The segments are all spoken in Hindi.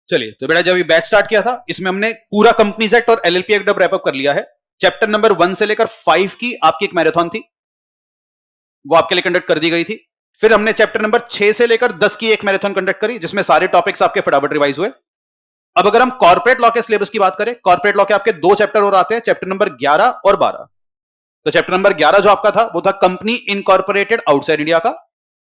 चलिए, तो बेटा जब ये बैच स्टार्ट किया था इसमें हमने पूरा कंपनीज एक्ट और एलएलपी एक्ट अब रैपअप कर लिया है। चैप्टर नंबर 1 से लेकर 5 की आपकी एक मैराथन थी, वो आपके लिए कंडक्ट कर दी गई थी। फिर हमने चैप्टर नंबर 6 से लेकर 10 की एक मैराथन कंडक्ट करी, जिसमें सारे टॉपिक्स आपके फटाफट रिवाइज हुए। अब अगर हम कॉर्पोरेट लॉ के सिलेबस की बात करें, कॉर्पोरेट लॉ के आपके 2 चैप्टर और आते हैं, चैप्टर नंबर 11 और 12। तो चैप्टर नंबर 11 जो आपका था वो था कंपनी इनकॉर्पोरेटेड आउटसाइड इंडिया का,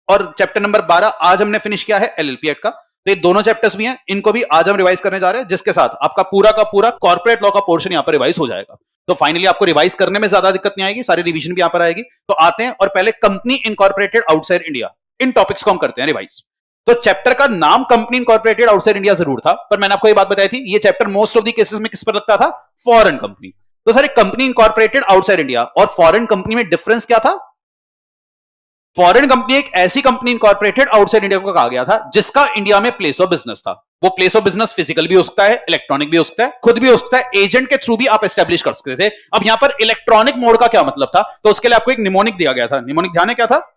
और चैप्टर नंबर 12 आज हमने फिनिश किया है एलएलपी एक्ट का। तो ये दोनों चैप्टर्स भी हैं, इनको भी आज हम रिवाइज करने जा रहे हैं, जिसके साथ आपका पूरा का पूरा कॉर्पोरेट लॉ का पोर्शन यहां पर रिवाइज हो जाएगा। तो फाइनली आपको रिवाइज करने में ज्यादा दिक्कत नहीं आएगी, सारी रिवीजन भी यहां पर आएगी। तो आते हैं और पहले कंपनी इनकॉर्पोरेटेड आउटसाइड इंडिया, इन टॉपिक्स को हम करते हैं रिवाइज। तो चैप्टर का नाम कंपनी इनकॉर्पोरेटेड आउटसाइड इंडिया जरूर था, पर मैंने आपको ये बात बताई थी, ये chapter most of the cases में किस पर लगता था? Foreign company. तो sir company incorporated outside India और फॉरेन कंपनी में डिफरेंस क्या था? फॉरेन कंपनी एक ऐसी कंपनी इनकॉर्पोरेटेड आउटसाइड इंडिया को कहा गया था जिसका इंडिया में प्लेस ऑफ बिजनेस था। वो प्लेस ऑफ बिजनेस फिजिकल भी हो सकता है, इलेक्ट्रॉनिक भी हो सकता है, खुद भी हो सकता है, एजेंट के थ्रू भी आप एस्टेब्लिश कर सकते थे। अब यहां पर इलेक्ट्रॉनिक मोड का क्या मतलब था? तो उसके लिए आपको एक निमोनिक दिया गया था। निमोनिक ध्यान है क्या था?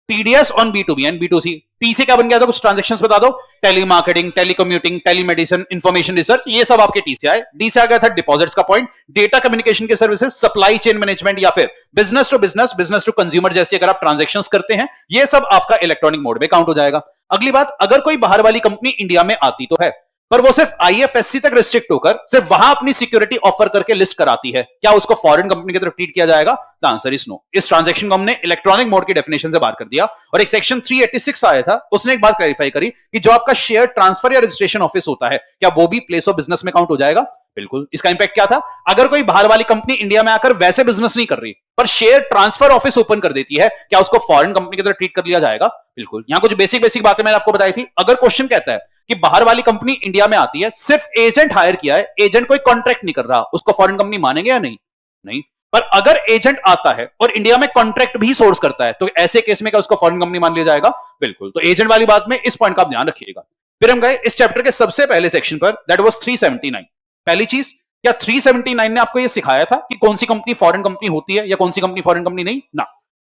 TDS on B2B and बी2सी। T से क्या बन गया था? कुछ ट्रांजैक्शंस बता दो। Telemarketing, telecommuting, telemedicine, information research, ये सब आपके टी से आए। डी से आ गया था डिपॉजिट्स का पॉइंट, डेटा कम्युनिकेशन के सर्विसेज, सप्लाई चेन मैनेजमेंट या फिर बिजनेस टू कंज्यूमर जैसी अगर आप ट्रांजैक्शंस करते हैं, ये सब आपका इलेक्ट्रॉनिक मोड में काउंट हो जाएगा। अगली बात, अगर कोई बाहर वाली कंपनी इंडिया में आती तो है, पर वो सिर्फ आईएफएससी तक रिस्ट्रिक्ट होकर सिर्फ वहां अपनी सिक्योरिटी ऑफर करके लिस्ट कराती है, क्या उसको फॉरेन कंपनी की तरफ ट्रीट किया जाएगा? The answer is no. इस ट्रांजैक्शन को हमने इलेक्ट्रॉनिक मोड की डेफिनेशन से बाहर कर दिया। और एक सेक्शन 386 आया था, उसने एक बात क्लैरिफाई करी कि जो आपका शेयर ट्रांसफर या रजिस्ट्रेशन ऑफिस होता है, क्या वो भी प्लेस ऑफ बिजनेस में काउंट हो जाएगा? बिल्कुल। इसका इंपैक्ट क्या था? अगर कोई बाहर वाली कंपनी इंडिया में आकर वैसे बिजनेस नहीं कर रही पर शेयर ट्रांसफर ऑफिस ओपन कर देती है, क्या उसको फॉरेन कंपनी की तरह ट्रीट कर लिया जाएगा? बिल्कुल। यहां कुछ बेसिक बातें मैंने आपको बताई थी। अगर क्वेश्चन कहता है कि बाहर वाली कंपनी इंडिया में आती है, सिर्फ एजेंट हायर किया है, एजेंट कोई कॉन्ट्रैक्ट नहीं कर रहा, उसको फॉरेन कंपनी मानेंगे या नहीं? नहीं। पर अगर एजेंट आता है और इंडिया में कॉन्ट्रैक्ट भी सोर्स करता है, तो ऐसे केस में क्या उसको फॉरेन कंपनी मान लिया जाएगा? बिल्कुल। तो एजेंट वाली बात में इस पॉइंट का आप ध्यान रखिएगा। फिर हम गए इस चैप्टर के सबसे पहले सेक्शन पर, दैट वाज 379। पहली चीज, क्या 379 ने आपको यह सिखाया था कि कौन सी कंपनी फॉरेन कंपनी होती है या कौन सी कंपनी फॉरेन कंपनी नहीं? ना।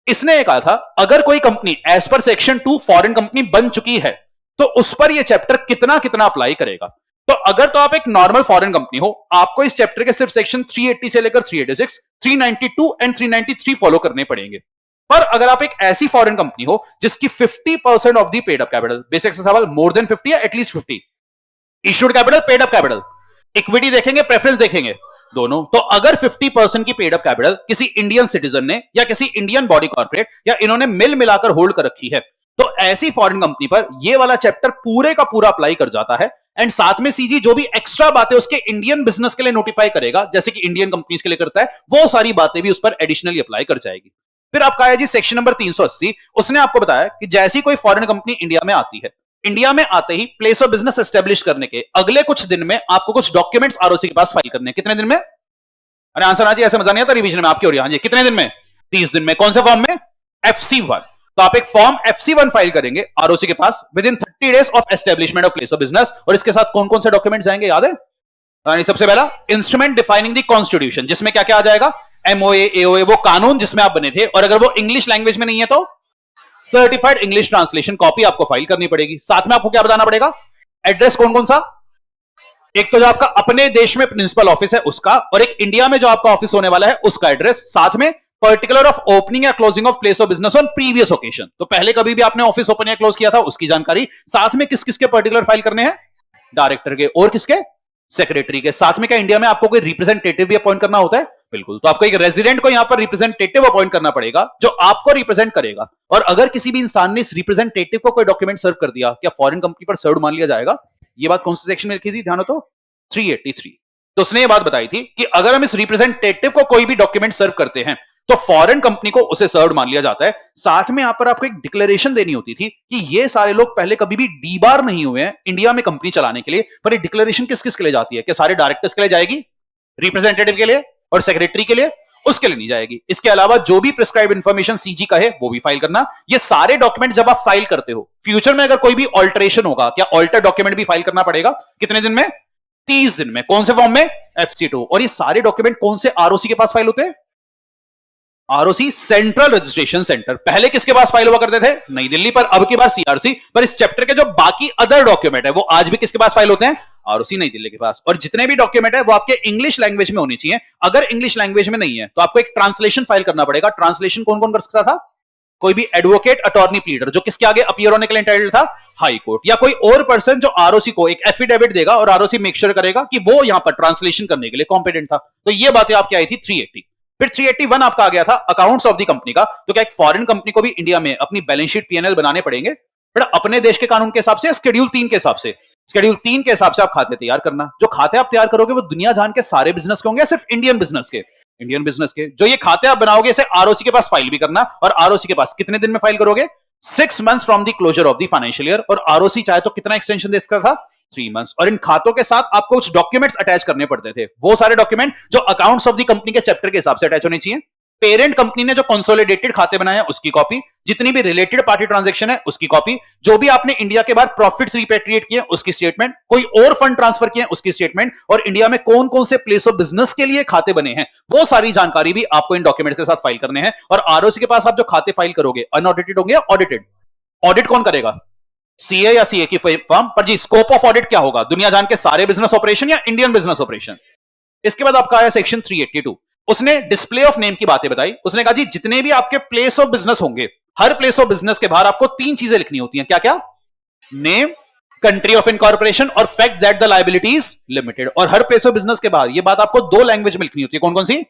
इसने यह कहा था अगर कोई company as per section 2 foreign company बन चुकी है तो उस पर यह चैप्टर कितना कितना अप्लाई करेगा। तो अगर तो आप एक नॉर्मल फॉरेन कंपनी हो, आपको इस चैप्टर के सिर्फ सेक्शन 380 से लेकर 386, 392 एंड 393 फॉलो करने पड़ेंगे। पर अगर आप एक ऐसी फॉरेन कंपनी हो जिसकी 50% of the paid up capital, basic से सवाल, मोर देन 50 या at least 50, issued capital, paid up capital, equity देखेंगे, प्रेफरेंस देखेंगे, दोनों। तो अगर 50% की पेड अप कैपिटल किसी इंडियन सिटीजन ने या किसी इंडियन बॉडी कॉर्पोरेट या इन्होंने मिल मिलाकर होल्ड कर रखी है, तो ऐसी फॉरेन कंपनी पर ये वाला चैप्टर पूरे का पूरा अप्लाई कर जाता है। एंड साथ में सीजी जो भी एक्स्ट्रा बातें उसके इंडियन बिजनेस के लिए नोटिफाई करेगा, जैसे कि इंडियन कंपनीज के लिए करता है, वो सारी बातें भी उस पर एडिशनली अप्लाई कर जाएगी। फिर आपका है जी सेक्शन नंबर 380। उसने आपको बताया कि जैसी कोई फॉरेन कंपनी इंडिया में आती है, इंडिया में आते ही प्लेस ऑफ बिजनेस एस्टेब्लिश करने के अगले कुछ दिन में आपको कुछ डॉक्यूमेंट्स आरओसी के पास फाइल करने। कितने दिन में? अरे आंसर आ जी, ऐसे मजा नहीं आता रिवीजन में आपकी हो रही है। हाँ जी, कितने दिन में? 30 दिन में। कौन से फॉर्म में? FC1। तो आप एक फॉर्म FC1 फाइल करेंगे आरओसी के पास within 30 days of establishment of place of business. और इसके साथ कौन कौन से डॉक्यूमेंट्स आएंगे याद है? सबसे पहला इंस्ट्रूमेंट डिफाइनिंग द कॉन्स्टिट्यूशन, जिसमें क्या क्या आ जाएगा? MOA, AOA, वो कानून जिसमें आप बने थे, और अगर वो इंग्लिश लैंग्वेज में नहीं है तो सर्टिफाइड इंग्लिश ट्रांसलेशन कॉपी आपको फाइल करनी पड़ेगी। साथ में आपको क्या बताना पड़ेगा? एड्रेस कौन कौन सा? एक तो जो आपका अपने देश में प्रिंसिपल ऑफिस है उसका, और एक इंडिया में जो आपका ऑफिस होने वाला है उसका एड्रेस। साथ में पर्टिकुलर ऑफ ओपनिंग या closing of place of business on previous occasion, तो पहले कभी भी आपने ऑफिस ओपन या क्लोज किया था उसकी जानकारी। साथ में किस किस के पर्टिकुलर फाइल करने हैं? डायरेक्टर के, और किसके? सेक्रेटरी के। साथ में क्या इंडिया में आपको कोई रिप्रेजेंटेटिव भी अपॉइंट करना होता है? बिल्कुल। तो आपको एक रेजिडेंट को यहां पर रिप्रेजेंटेटिव अपॉइंट करना पड़ेगा जो आपको रिप्रेजेंट करेगा। और अगर किसी भी इंसान ने इस रिप्रेजेंटेटिव को कोई डॉक्यूमेंट सर्व कर दिया, क्या फॉरेन कंपनी पर सर्व मान लिया जाएगा? ये बात कौन से सेक्शन में लिखी थी? ध्यान हो तो 383। तो उसने ये बात बताई थी कि अगर हम इस रिप्रेजेंटेटिव को कोई भी डॉक्यूमेंट सर्व करते हैं तो फॉरेन कंपनी को उसे सर्व मान लिया जाता है। साथ में यहां पर आपको एक डिक्लेरेशन देनी होती थी कि ये सारे लोग पहले कभी भी डीबार नहीं हुए हैं इंडिया में कंपनी चलाने के लिए। पर ये डिक्लेरेशन किस किस के लिए जाती है? क्या सारे डायरेक्टर्स के लिए जाएगी, रिप्रेजेंटेटिव के लिए और सेक्रेटरी के लिए? उसके लिए नहीं जाएगी। इसके अलावा जो भी प्रिस्क्राइब इंफॉर्मेशन सीजी का है वो भी फाइल करना। ये सारे डॉक्यूमेंट जब आप फाइल करते हो, फ्यूचर में अगर कोई भी ऑल्टरेशन होगा, क्या ऑल्टर डॉक्यूमेंट भी फाइल करना पड़ेगा? कितने दिन में? 30 दिन में। कौन से फॉर्म में? FC2। और ये सारे डॉक्यूमेंट कौन से आरओसी के पास फाइल होते हैं? ROC central registration centre. पहले किसके पास फाइल हुआ करते थे? नई दिल्ली पर, अब की बार सीआरसी पर। इस चैप्टर के जो बाकी अदर डॉक्यूमेंट है वो आज भी किसके पास फाइल होते हैं? आरओसी नई दिल्ली के पास। और जितने भी डॉक्यूमेंट है वो आपके इंग्लिश लैंग्वेज में होनी चाहिए। अगर इंग्लिश लैंग्वेज में नहीं है तो आपको एक ट्रांसलेशन फाइल करना पड़ेगा। ट्रांसलेशन कौन कौन कर सकता था? कोई भी एडवोकेट, अटॉर्नी, प्लीडर, जो किसके आगे अपीयर होने के लिए एंटाइटल्ड था? High court. या कोई और पर्सन जो आरओसी को एक एफिडेविट देगा और आरओसी मेक श्योर करेगा कि वो यहां पर ट्रांसलेशन करने के लिए कॉम्पिटेंट था। तो ये बातें आपकी आई थी 380। फिर 381 आपका आ गया था अकाउंट्स ऑफ द कंपनी का। तो क्या एक फॉरेन कंपनी को भी इंडिया में अपनी बैलेंस शीट, पीएनएल बनाने पड़ेंगे? फिर अपने देश के कानून के हिसाब से, शेड्यूल 3 के हिसाब से। शेड्यूल 3 के हिसाब से आप खाते तैयार करना। जो खाते आप तैयार करोगे वो दुनिया जान के सारे बिजनेस के होंगे या सिर्फ इंडियन बिजनेस के? इंडियन बिजनेस के। जो ये खाते आप बनाओगे इसे आरओसी के पास फाइल भी करना। और आरओसी के पास कितने दिन में फाइल करोगे? 6 months from the closure of the financial year. और आरओसी चाहे तो कितना एक्सटेंशन दे सकता था? 3 मंथ्स। और इन खातों के साथ आपको कुछ डॉक्यूमेंट्स अटैच करने पड़ते थे। वो सारे डॉक्यूमेंट जो अकाउंट्स ऑफ द कंपनी के चैप्टर के हिसाब से अटैच होने चाहिए। पेरेंट कंपनी ने जो कंसोलिडेटेड खाते बनाए हैं उसकी कॉपी, जितनी भी रिलेटेड पार्टी ट्रांजैक्शन है उसकी कॉपी, जो भी आपने इंडिया के बाहर प्रॉफिट्स रिपेट्रिएट किए उसकी स्टेटमेंट, कोई और फंड ट्रांसफर किए उसकी स्टेटमेंट, और इंडिया में कौन कौन से प्लेस ऑफ बिजनेस के लिए खाते बने हैं वो सारी जानकारी भी आपको इन डॉक्यूमेंट्स के साथ फाइल करने हैं। और आरओसी के पास आप जो खाते फाइल करोगे अनऑडिटेड होंगे या ऑडिटेड? ऑडिट कौन करेगा? सीए या सीए की फर्म पर। जी, स्कोप ऑफ ऑडिट क्या होगा? दुनिया जान के सारे बिजनेस ऑपरेशन या इंडियन बिजनेस ऑपरेशन? इसके बाद आपका आया सेक्शन 382। उसने डिस्प्ले ऑफ नेम की बातें बताई। उसने कहा जी जितने भी आपके प्लेस ऑफ बिजनेस होंगे, हर प्लेस ऑफ बिजनेस के बाहर आपको 3 चीजें लिखनी होती हैं। क्या क्या? नेम, कंट्री ऑफ इनकॉर्पोरेशन और fact that the liability is limited. और हर प्लेस ऑफ बिजनेस के बाहर ये बात आपको 2 लैंग्वेज में लिखनी होती है। कौन कौन सी?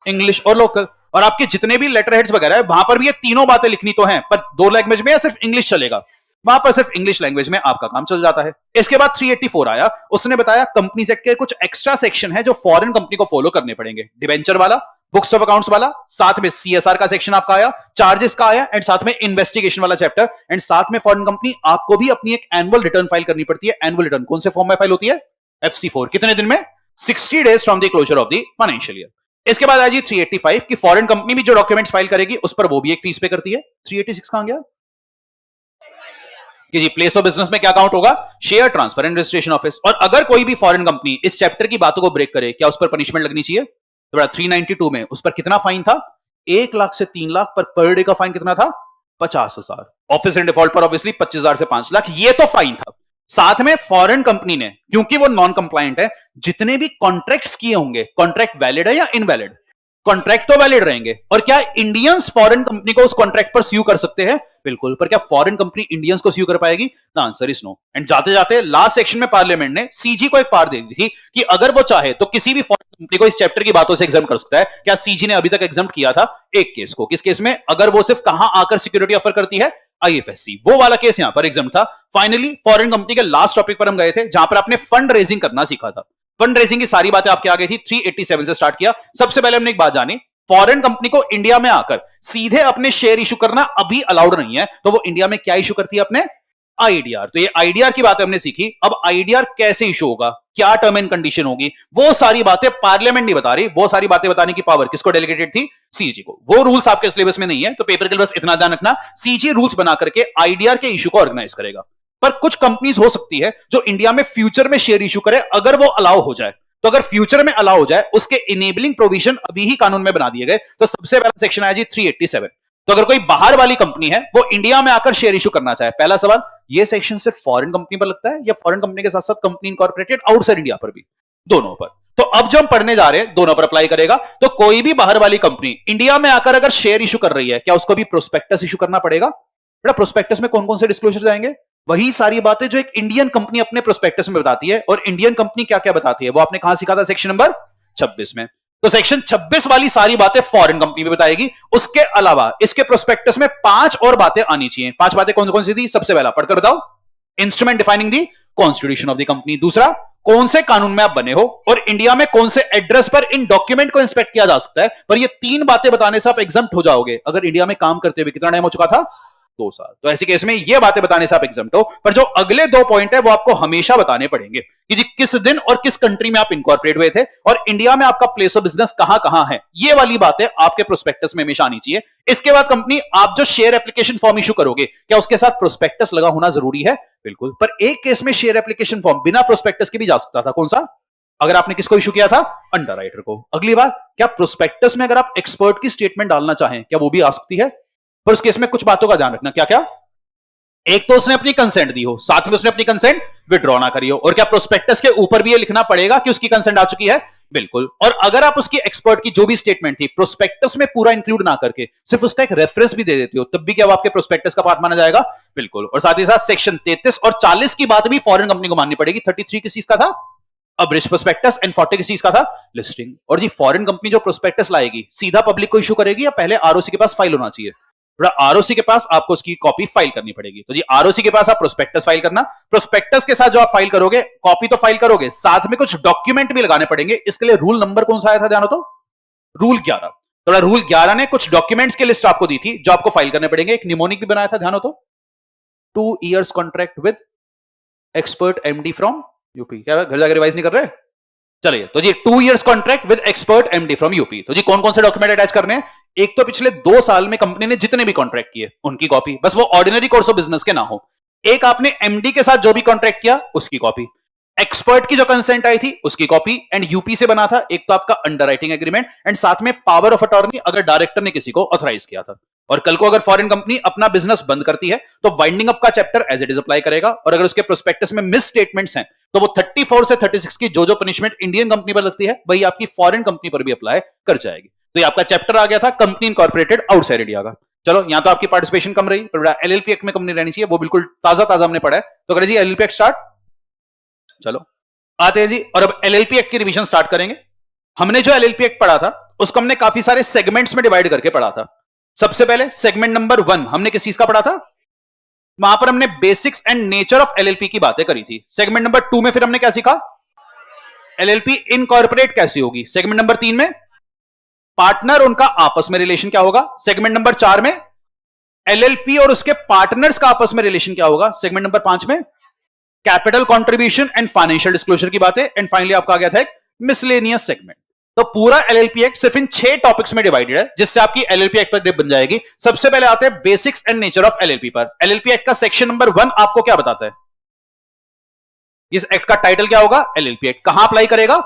इंग्लिश और लोकल। और आपके जितने भी लेटर हेड्स वगैरह है वहां पर भी ये तीनों बातें लिखनी तो हैं, पर 2 लैंग्वेज में या सिर्फ इंग्लिश चलेगा? वहां पर सिर्फ इंग्लिश लैंग्वेज में आपका काम चल जाता है। इसके बाद 384 आया। उसने बताया कंपनी एक्ट के कुछ एक्स्ट्रा सेक्शन है जो फॉरेन कंपनी को फॉलो करने पड़ेंगे। डिवेंचर वाला, बुक्स ऑफ अकाउंट्स वाला, साथ में सीएसआर का सेक्शन आपका आया, चार्जेस का आया, एंड साथ में इन्वेस्टिगेशन वाला चैप्टर, एंड साथ में फॉरेन कंपनी आपको भी अपनी एक एनुअल रिटर्न फाइल करनी पड़ती है। एनुअल रिटर्न कौन से फॉर्म में फाइल होती है? FC4। कितने दिन में? 60 days from the closure of the financial year. इसके बाद आएगी 385 की फॉरेन कंपनी भी जो डॉक्यूमेंट्स फाइल करेगी उस पर वो भी एक फीस पे करती है। 386 कहां गया? कि जी प्लेस ऑफ बिजनेस में क्या काउंट होगा? Share transfer and registration office. और अगर कोई भी फॉरेन कंपनी इस चैप्टर की बातों को ब्रेक करे, क्या उस पर पनिशमेंट लगनी चाहिए? तो बड़ा 392 में उस पर कितना फाइन था? 1 लाख से 3 लाख पर डे का फाइन कितना था? 50,000। ऑफिस इन डिफॉल्ट पर ऑब्वियसली 25,000 से 5 लाख, ये तो फाइन था। साथ में फॉरेन कंपनी ने, क्योंकि वो नॉन कंप्लायंट है, जितने भी कॉन्ट्रैक्ट्स किए होंगे, कॉन्ट्रैक्ट वैलिड है या इनवैलिड? कॉन्ट्रैक्ट तो वैलिड रहेंगे। और क्या इंडियंस फॉरेन कंपनी को उस कॉन्ट्रैक्ट पर स्यू कर सकते हैं? बिल्कुल। पर क्या फॉरेन कंपनी इंडियंस को स्यू कर पाएगी? The answer is no. And जाते जाते लास्ट सेक्शन में पार्लियामेंट ने सीजी को एक पावर दे दी थी कि अगर वो चाहे तो किसी भी फॉरेन कंपनी को इस चैप्टर की बातों से एग्जाम कर सकता है। क्या सीजी ने अभी तक एग्जाम किया था? एक केस को। किस केस में? अगर वो सिर्फ कहां आकर सिक्योरिटी ऑफर करती है? आईएफएससी। वो वाला केस यहां पर एग्जाम था। फाइनली फॉरेन कंपनी के लास्ट टॉपिक पर हम गए थे जहां पर आपने फंड रेजिंग करना सीखा था। फंड रेजिंग की सारी बातें आपके आ गई थी। 387 से स्टार्ट किया। सबसे पहले हमने एक बात जानी, फॉरेन कंपनी को इंडिया में आकर सीधे अपने शेयर इशू करना अभी अलाउड नहीं है। तो वो इंडिया में क्या इशू करती है? अपने आईडीआर। तो ये आईडीआर की बातें हमने सीखी। अब आईडीआर कैसे इशू होगा, क्या टर्म एंड कंडीशन होगी, वो सारी बातें पार्लियामेंट नहीं बता रही। वो सारी बातें बताने की पावर किसको डेलीगेटेड थी? सीजी को। वो रूल्स आपके सिलेबस में नहीं है, तो पेपर के लिए बस इतना ध्यान रखना, सीजी रूल्स बना करके आईडीआर के इशू को ऑर्गेनाइज करेगा। पर कुछ कंपनीज हो सकती है जो इंडिया में फ्यूचर में शेयर इशू करे, अगर वो अलाउ हो जाए। तो अगर फ्यूचर में अलाउ हो जाए उसके इनेबलिंग प्रोविजन अभी ही कानून में बना दिए गए। तो सबसे पहला सेक्शन आया जी 387। तो अगर कोई बाहर वाली कंपनी है वो इंडिया में आकर शेयर इशू करना चाहे, पहला सवाल, ये सेक्शन सिर्फ फॉरेन कंपनी पर लगता है या फॉरेन कंपनी के साथ साथ कंपनी इनकॉर्पोरेटेड आउटसाइड इंडिया पर भी? दोनों पर। तो अब जो हम पढ़ने जा रहे हैं दोनों पर अप्लाई करेगा। तो कोई भी बाहर वाली कंपनी इंडिया में आकर अगर शेयर इशू कर रही है, क्या उसको भी प्रोस्पेक्टस इशू करना पड़ेगा? बेटा प्रोस्पेक्टस में कौन कौन से डिस्क्लोजर जाएंगे? वही सारी बातें जो एक इंडियन कंपनी अपने प्रोस्पेक्टस में बताती है। और इंडियन कंपनी क्या क्या बताती है वो आपने कहां सीखा था? सेक्शन नंबर 26 में। तो सेक्शन 26 वाली सारी बातें फॉरेन कंपनी में बताएगी। उसके अलावा इसके प्रोस्पेक्टस में 5 और बातें आनी चाहिए। 5 बातें कौन कौन सी थी? सबसे पहला पढ़कर बताओ, instrument defining the constitution of the company. दूसरा, कौन से कानून में आप बने हो और इंडिया में कौन से एड्रेस पर इन डॉक्यूमेंट को इंस्पेक्ट किया जा सकता है। पर ये 3 बातें बताने से आप एग्जम्प्ट हो जाओगे। अगर इंडिया में काम करते हुए कितना टाइम हो चुका था? 2 साल। तो ऐसे केस में ये बातें बताने से आप एग्जम्प्ट हो। पर जो अगले 2 पॉइंट है वो आपको हमेशा बताने पड़ेंगे कि जी किस दिन और किस कंट्री में आप इनकॉर्पोरेट हुए थे और इंडिया में आपका प्लेस ऑफ बिजनेस कहां कहां है। ये वाली बातें आपके प्रोस्पेक्टस में हमेशा आनी चाहिए। इसके बाद कंपनी आप जो शेयर एप्लीकेशन फॉर्म इशू करोगे, क्या उसके साथ प्रोस्पेक्टस लगा होना जरूरी है? बिल्कुल। पर एक केस में शेयर एप्लीकेशन फॉर्म बिना प्रोस्पेक्टस के भी जा सकता था। कौन सा? अगर आपने किसको इशू किया था? अंडरराइटर को। अगली बात, क्या प्रोस्पेक्टस में अगर आप एक्सपर्ट की स्टेटमेंट डालना चाहें, क्या वो भी आ सकती है? पर उस केस में कुछ बातों का ध्यान रखना। क्या क्या? एक तो उसने अपनी कंसेंट दी हो, साथ में उसने अपनी कंसेंट विड्रॉ ना करी हो, और क्या प्रोस्पेक्टस के ऊपर भी ये लिखना पड़ेगा कि उसकी कंसेंट आ चुकी है? बिल्कुल। और अगर आप उसकी एक्सपर्ट की जो भी स्टेटमेंट थी प्रोस्पेक्टस में पूरा इंक्लूड ना करके सिर्फ उसका एक रेफरेंस भी दे देते हो, तब भी क्या वो आपके प्रोस्पेक्टस का पार्ट माना जाएगा? बिल्कुल। और साथ ही साथ सेक्शन 33 और 40 की बात भी फॉरेन कंपनी को माननी पड़ेगी। 33 किस चीज का था? अब्रिज प्रोस्पेक्टस, एंड 40 किस चीज का था? लिस्टिंग। और जी फॉरेन कंपनी जो प्रोस्पेक्टस लाएगी सीधा पब्लिक को इशू करेगी या पहले आरओसी के पास फाइल होना चाहिए? आरओसी के पास आपको उसकी कॉपी फाइल करनी पड़ेगी। तो जी आरओसी के पास आप प्रोस्पेक्टस फाइल करना, प्रोस्पेक्टस के साथ जो आप फाइल करोगे, कॉपी तो फाइल करोगे, साथ में कुछ डॉक्यूमेंट भी लगाने पड़ेंगे। इसके लिए रूल नंबर कौन सा आया था, ध्यान हो तो? रूल 11। तो रूल 11 ने कुछ डॉक्यूमेंट्स की लिस्ट आपको दी थी जो आपको फाइल करने पड़ेंगे। एक निमोनिक भी बनाया था, ध्यान हो तो? 2 years contract with expert MD from UP. क्या घर जाकर रिवाइज नहीं कर रहे? चलिए, तो जी 2 years contract with expert MD from UP. तो जी कौन कौन से डॉक्यूमेंट अटैच करने हैं? एक तो पिछले 2 साल में कंपनी ने जितने भी कॉन्ट्रैक्ट किए उनकी कॉपी, बस वो ऑर्डिनरी कोर्स ऑफ बिजनेस के ना हो। एक आपने एमडी के साथ जो भी कॉन्ट्रैक्ट किया उसकी कॉपी, एक्सपर्ट की जो कंसेंट आई थी उसकी कॉपी, एंड यूपी से बना था एक तो आपका अंडरराइटिंग एग्रीमेंट, एंड साथ में पावर ऑफ अटॉर्नी अगर डायरेक्टर ने किसी को ऑथराइज किया था। और कल को अगर फॉरेन कंपनी अपना बिजनेस बंद करती है तो वाइंडिंग अप का chapter as it is apply करेगा, और अगर उसके प्रोस्पेक्टस में मिस स्टेटमेंट्स हैं तो वो 34 से 36 की जो पनिशमेंट इंडियन कंपनी पर लगती है वही आपकी फॉरेन कंपनी पर भी अप्लाई कर जाएगी। तो ये आपका चैप्टर आ गया था कंपनी इनकॉर्पोरेटेड आउटसाइड इंडिया का। चलो, यहां तो आपकी पार्टिसिपेशन कम रही, पर एलएलपी एक्ट में कंपनी रहनी चाहिए, वो बिल्कुल ताजा ताजा हमने पढ़ा है। तो करें जी एलएलपी एक्ट स्टार्ट। चलो आते हैं जी, और अब एलएलपी एक्ट की रिवीजन स्टार्ट करेंगे। हमने जो एलएलपी एक्ट पढ़ा था उसको हमने काफी सारे सेगमेंट्स में डिवाइड करके पढ़ा था। सबसे पहले सेगमेंट नंबर 1 हमने किस चीज का पढ़ा था? वहां पर हमने basics and nature of LLP की बातें करी थी। सेगमेंट नंबर 2 में फिर हमने क्या सीखा? एलएलपी इनकॉर्पोरेट कैसी होगी। सेगमेंट नंबर 3 में पार्टनर उनका आपस में रिलेशन क्या होगा। सेगमेंट नंबर 4 में एलएलपी और उसके पार्टनर्स का आपस में रिलेशन क्या होगा। सेगमेंट नंबर 5 में capital contribution and financial disclosure की बातें, एंड फाइनली आपका आ गया था एक मिसलेनियस सेगमेंट। तो पूरा एलएलपी एक्ट सिर्फ इन 6 टॉपिक्स में डिवाइडेड है, जिससे आपकी एलएलपी एक्ट पर ग्रिप बन जाएगी। सबसे पहले आते हैं basics and nature of LLP पर। एलएलपी एक्ट का सेक्शन नंबर 1 आपको क्या बताता है? इस एक्ट का टाइटल क्या होगा? LLP act. कहां अप्लाई करेगा?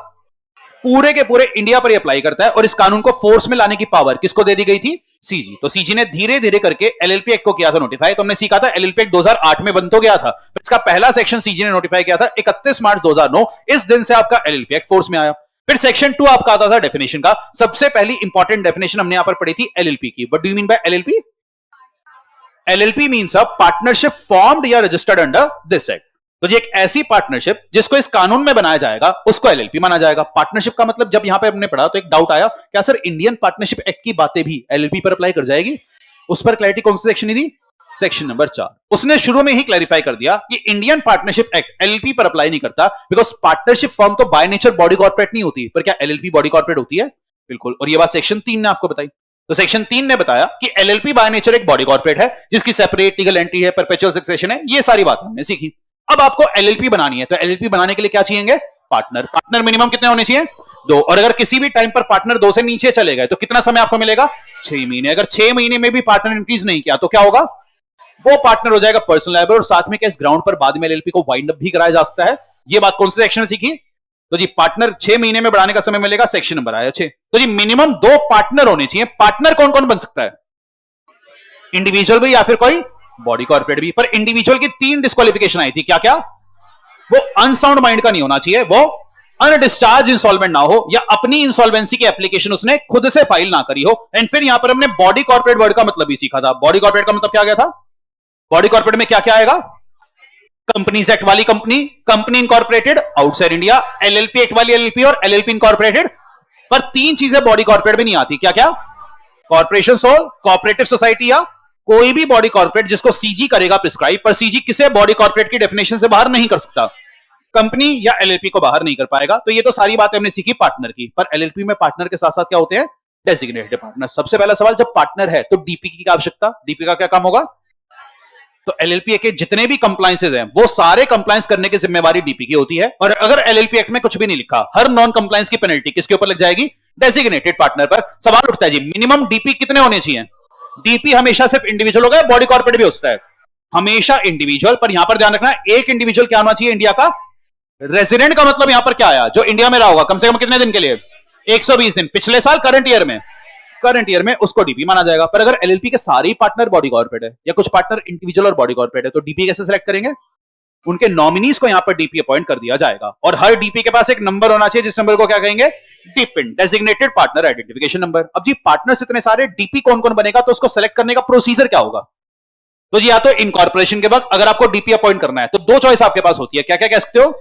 पूरे के पूरे इंडिया पर अप्लाई करता है, और इस कानून को फोर्स में लाने की पावर किसको दे दी गई थी? सीजी। तो सीजी ने धीरे धीरे करके एलएलपी एक्ट को किया था नोटिफाई। तो हमने सीखा था एलएलपी एक्ट 2008 में बन तो गया था, इसका पहला सेक्शन सीजी ने नोटिफाई किया था 31 मार्च 2009। इस दिन से आपका एलएलपी एक्ट फोर्स में आया। फिर सेक्शन 2 आपका आता था डेफिनेशन का। सबसे पहली इंपॉर्टेंट डेफिनेशन हमने यहां पर पढ़ी थी एलएलपी की। What do you mean by LLP? LLP means a partnership formed या रजिस्टर्ड अंडर दिस एक्ट। तो जी एक ऐसी पार्टनरशिप जिसको इस कानून में बनाया जाएगा उसको एलएलपी माना जाएगा। पार्टनरशिप का मतलब जब यहां पे हमने पढ़ा तो एक डाउट आया, क्या सर इंडियन पार्टनरशिप एक्ट की बातें भी एलएलपी पर अप्लाई कर जाएगी? उस पर क्लैरिटी कौन सी सेक्शन दी? Section number 4। उसने शुरू में ही क्लैरिफाई कर दिया कि इंडियन पार्टनरशिप एक्ट एलएलपी पर अप्लाई नहीं करता, बिकॉज पार्टनरशिप फर्म तो बाय नेचर बॉडी कॉर्पोरेट नहीं होती, पर क्या एलएलपी बॉडी कॉर्पोरेट होती है? बिल्कुल। और ये बात सेक्शन 3 ने आपको बताई। तो सेक्शन 3 ने बताया कि एलएलपी बाय नेचर एक बॉडी कॉर्पोरेट है जिसकी सेपरेट लीगल एंटिटी है, परपेचुअल सक्सेशन है। ये सारी बातें हमने सीखी। अब आपको एलएलपी बनानी है, तो एलएलपी बनाने के लिए क्या चाहिए? पार्टनर। पार्टनर मिनिमम कितने होने चाहिए? 2। और अगर किसी भी टाइम पर पार्टनर 2 से नीचे चले गए तो कितना समय आपको मिलेगा? 6 महीने। अगर 6 महीने में भी पार्टनर इंक्रीज नहीं किया तो क्या होगा? वो पार्टनर हो जाएगा पर्सनल लायबिलिटी। और साथ में क्या इस ग्राउंड पर बाद में एलएलपी को वाइंड अप भी कराया जा सकता है। ये बात कौन से सेक्शन में सीखी? तो जी पार्टनर 6 महीने में बढ़ाने का समय मिलेगा, सेक्शन नंबर आया 6। तो जी मिनिमम 2 पार्टनर होने चाहिए। पार्टनर कौन कौन बन सकता है? इंडिविजुअल भी या फिर कोई बॉडी कॉर्पोरेट भी। पर इंडिविजुअल की 3 डिस्क्वालिफिकेशन आई थी। क्या क्या? वो अनसाउंड माइंड का नहीं होना चाहिए, वो अनडिस्चार्ज इंसॉल्वेंट ना हो, या अपनी इंसॉल्वेंसी की एप्लीकेशन उसने खुद से फाइल ना करी हो। एंड फिर यहां पर हमने बॉडी कॉर्पोरेट वर्ड का मतलब भी सीखा था। बॉडी कॉर्पोरेट का मतलब क्या गया था? बॉडी कॉर्पोरेट में क्या क्या आएगा? कंपनीज एक्ट वाली company, company incorporated outside India, LLP act वाली एलएलपी और एलएलपी इनकॉर्पोरेटेड। पर 3 चीजें बॉडी कॉर्पोरेट में नहीं आती। क्या क्या? कॉर्पोरेशन सोल, कोऑपरेटिव सोसाइटी, या कोई भी बॉडी कॉर्पोरेट जिसको सीजी करेगा प्रिस्क्राइब। पर सीजी किसे बॉडी कॉर्पोरेट की डेफिनेशन से बाहर नहीं कर सकता, कंपनी या एलएलपी को बाहर नहीं कर पाएगा। तो ये तो सारी बातें हमने सीखी पार्टनर की। पर एलएलपी में पार्टनर के साथ साथ क्या होते हैं? Designated partner. सबसे पहला सवाल, जब पार्टनर है तो डीपी की क्या आवश्यकता? डीपी का क्या काम होगा? तो एलएलपी के जितने भी कंप्लायंसेस हैं वो सारे कंप्लायंस करने की जिम्मेवारी डीपी की होती है। और अगर एलएलपी एक्ट में कुछ भी नहीं लिखा, हर नॉन कंप्लायंस की पेनल्टी किसके ऊपर लग जाएगी? डेजिग्नेटेड पार्टनर पर। सवाल उठता है जी मिनिमम डीपी कितने होने चाहिए? डीपी हमेशा सिर्फ इंडिविजुअल होगा, बॉडी कॉर्पोरेट भी होता है, हमेशा इंडिविजुअल। पर यहां पर ध्यान रखना, एक इंडिविजुअल क्या होना चाहिए इंडिया का? रेजिडेंट का मतलब यहां पर क्या आया, जो इंडिया में रहा होगा कम से कम कितने दिन के लिए, 120 दिन, पिछले साल करंट ईयर में उसको डीपी माना जाएगा। पर अगर एलएलपी के सारे पार्टनर बॉडी कॉर्पोरेट है या कुछ पार्टनर इंडिविजुअल और बॉडी कॉर्पोरेट है, तो डीपी कैसे सिलेक्ट करेंगे, उनके नॉमिनीज को यहां पर डीपी अपॉइंट कर दिया जाएगा। और हर डीपी के पास एक नंबर होना चाहिए, जिस नंबर को क्या कहेंगे, डीपिन, डेजिग्नेटेड पार्टनर आइडेंटिफिकेशन नंबर। अब जी पार्टनर्स इतने सारे, डीपी कौन कौन बनेगा, तो उसको सेलेक्ट करने का प्रोसीजर क्या होगा, तो जी या तो इनकॉर्पोरेशन के वक्त अगर आपको डीपी अपॉइंट करना है तो दो चॉइस आपके पास होती है, क्या क्या कह सकते हो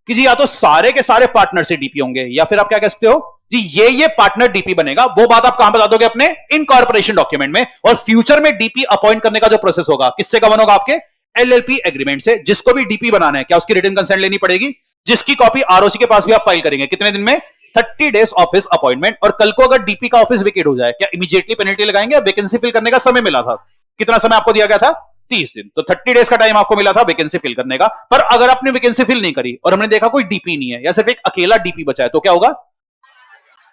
कि जी या तो सारे के सारे पार्टनर से डीपी होंगे, या फिर आप क्या कह सकते हो जी ये पार्टनर डीपी बनेगा। वो बात आप कहां बता दोगे, अपने इनकॉर्पोरेशन डॉक्यूमेंट में। और फ्यूचर में डीपी अपॉइंट करने का जो प्रोसेस होगा किससे गवर्न होगा, आपके एलएलपी एग्रीमेंट से। जिसको भी डीपी बनाना है क्या उसकी रिटन कंसेंट लेनी पड़ेगी, जिसकी कॉपी आरओसी के पास भी आप फाइल करेंगे कितने दिन में, 30 डेज ऑफिस अपॉइंटमेंट। और कल को अगर डीपी का ऑफिस वेकेट हो जाए, क्या इमीडिएटली पेनल्टी लगाएंगे, वैकेंसी फिल करने का समय मिला था, कितना समय आपको दिया गया था, 30 दिन, तो 30 डेज का टाइम आपको मिला था वैकेंसी फिल करने का। पर अगर आपने वैकेंसी फिल नहीं करी और हमने देखा कोई डीपी नहीं है या सिर्फ एक अकेला डीपी बचा है, तो क्या होगा,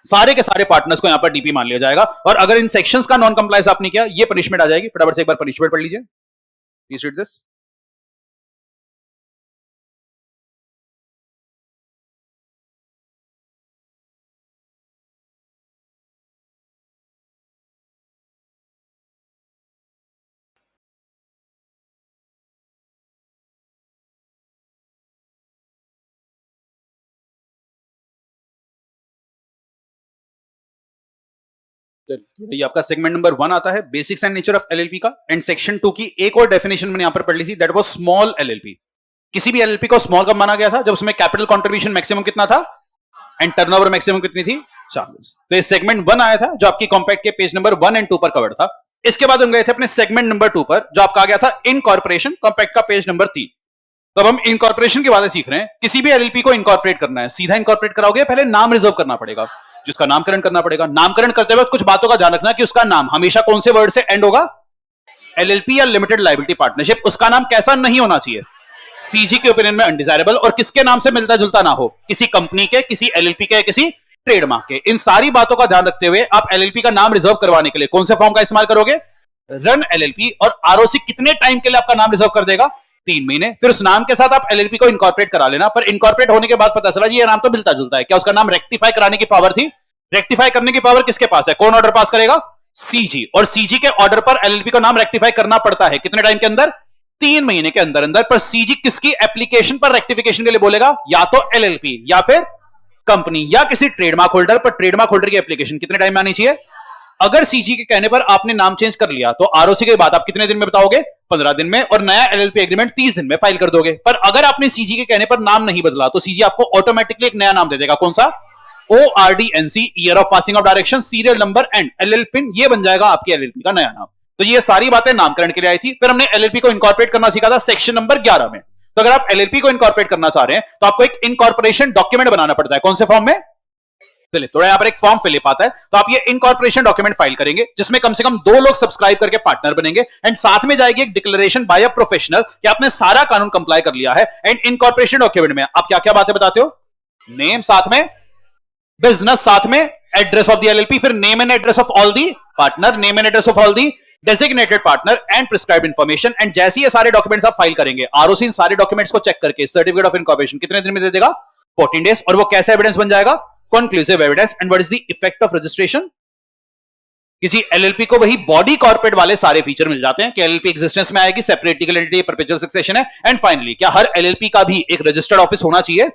सारे के सारे पार्टनर्स को यहां पर डीपी मान लिया जाएगा। और अगर इन सेक्शंस का नॉन कंप्लायंस आपने किया, ये पनिशमेंट आ जाएगी। फटाफट से एक बार पनिशमेंट पढ़ लीजिए, प्लीज रीड दिस। ये आपका सेगमेंट नंबर 1 आता है, basics and nature of LLP का। एंड सेक्शन 2 की एक और डेफिनेशन मैंने यहां पर पढ़ ली थी, दैट वाज स्मॉल एलएलपी। किसी भी एलएलपी को स्मॉल कब माना गया था, जब उसमें कैपिटल कंट्रीब्यूशन मैक्सिमम कितना था एंड टर्नओवर मैक्सिमम कितनी थी, 40। तो ये सेगमेंट 1 आया था जो आपकी कॉम्पैक्ट के पेज नंबर 1 एंड 2 पर कवर्ड था। इसके बाद हम गए थे अपने सेगमेंट नंबर 2 पर, जो आपका आ गया था इनकॉर्पोरेशन, कॉम्पैक्ट का पेज नंबर 3। तब हम इनकॉर्पोरेशन की बातें सीख रहे हैं। किसी भी एलएलपी को इनकॉर्पोरेट करना है, सीधा इनकॉर्पोरेट कराओगे, पहले नाम रिजर्व करना पड़ेगा, जिसका नामकरण करना पड़ेगा। नामकरण करते वक्त कुछ बातों का ध्यान रखना कि उसका नाम हमेशा कौन से वर्ड से एंड होगा, एलएलपी या लिमिटेड लायबिलिटी पार्टनरशिप। उसका नाम कैसा नहीं होना चाहिए, सीजी के ओपिनियन में अनडिजायरेबल, और किसके नाम से मिलता जुलता ना हो, किसी कंपनी के, किसी एलएलपी के, किसी ट्रेडमार्क के। इन सारी बातों का ध्यान रखते हुए आप एलएलपी का नाम रिजर्व करवाने के लिए कौन से फॉर्म का इस्तेमाल करोगे, रन एलएलपी। और आरओसी कितने टाइम के लिए आपका नाम रिजर्व कर देगा, 3 महीने। फिर उस नाम के साथ आप एलएलपी को इनकॉर्पोरेट करा लेना। पर इनकॉर्पोरेट होने के बाद पता चला जी ये नाम तो मिलता जुलता है, क्या उसका नाम रेक्टिफाई कराने की पावर थी, रेक्टिफाई करने की पावर किसके पास है, कौन ऑर्डर पास करेगा, सीजी। और सीजी के ऑर्डर पर एलएलपी को नाम रेक्टिफाई करना पड़ता है कितने टाइम के अंदर, 3 महीने के अंदर अंदर। पर सीजी किसकी एप्लीकेशन पर रेक्टिफिकेशन के लिए बोलेगा, या तो एलएलपी या फिर कंपनी या किसी ट्रेडमार्क होल्डर। पर ट्रेडमार्क होल्डर की एप्लीकेशन कितने टाइम में आनी चाहिए, अगर सीजी के कहने पर आपने नाम चेंज कर लिया तो आरओसी के बाद आप कितने दिन में बताओगे, 15 दिन में। और नया एलएलपी एग्रीमेंट 30 दिन में फाइल कर दोगे। पर अगर आपने सीजी के कहने पर नाम नहीं बदला तो सीजी आपको ऑटोमेटिकली एक नया नाम दे देगा, कौन सा, ORDNC, year of passing of direction, serial number and LLP, ये बन जाएगा आपकी एलएलपी का नया नाम। तो ये सारी बातें नामकरण के लिए आई थी। फिर हमने एलएलपी को इनकॉर्पोरेट करना सीखा था सेक्शन नंबर 11 में। तो अगर आप एलएलपी को इनकॉर्पोरेट करना चाह रहे हैं तो आपको एक इनकॉर्पोरेशन डॉक्यूमेंट बनाना पड़ता है, कौन से फॉर्म में, चलिए थोड़ा यहां पर एक फॉर्म फिल आता है। तो आप ये इनकॉर्पोरेशन डॉक्यूमेंट फाइल करेंगे, जिसमें कम से कम 2 लोग सब्सक्राइब करके पार्टनर बनेंगे। एंड साथ में जाएगी एक डिक्लेरेशन बाय अ प्रोफेशनल कि आपने सारा कानून कंप्लाई कर लिया है। एंड इनकॉर्पोरेशन डॉक्यूमेंट में आप क्या क्या बातें बताते हो, नेम साथ में, बिजनेस साथ में, एड्रेस ऑफ द एलएलपी, फिर name and address of all the partner, name and address of all the designated partner and prescribed information. And जैसे ये सारे डॉक्यूमेंट्स आप फाइल करेंगे, आरओसी इन सारे डॉक्यूमेंट्स को चेक करके सर्टिफिकेट ऑफ इनकॉर्पोरेशन कितने दिन में दे देगा, 14 डेज। और वो कैसे एविडेंस बन जाएगा, conclusive evidence. And what is the effect of registration, किसी एलएलपी को वही बॉडी कॉर्पोरेट वाले सारे फीचर मिल जाते हैं कि एलएलपी एग्जिस्टेंस में आएगी, separate legal entity, perpetual succession है। एंड फाइनली क्या हर एलएलपी का भी एक रजिस्टर्ड ऑफिस होना चाहिए,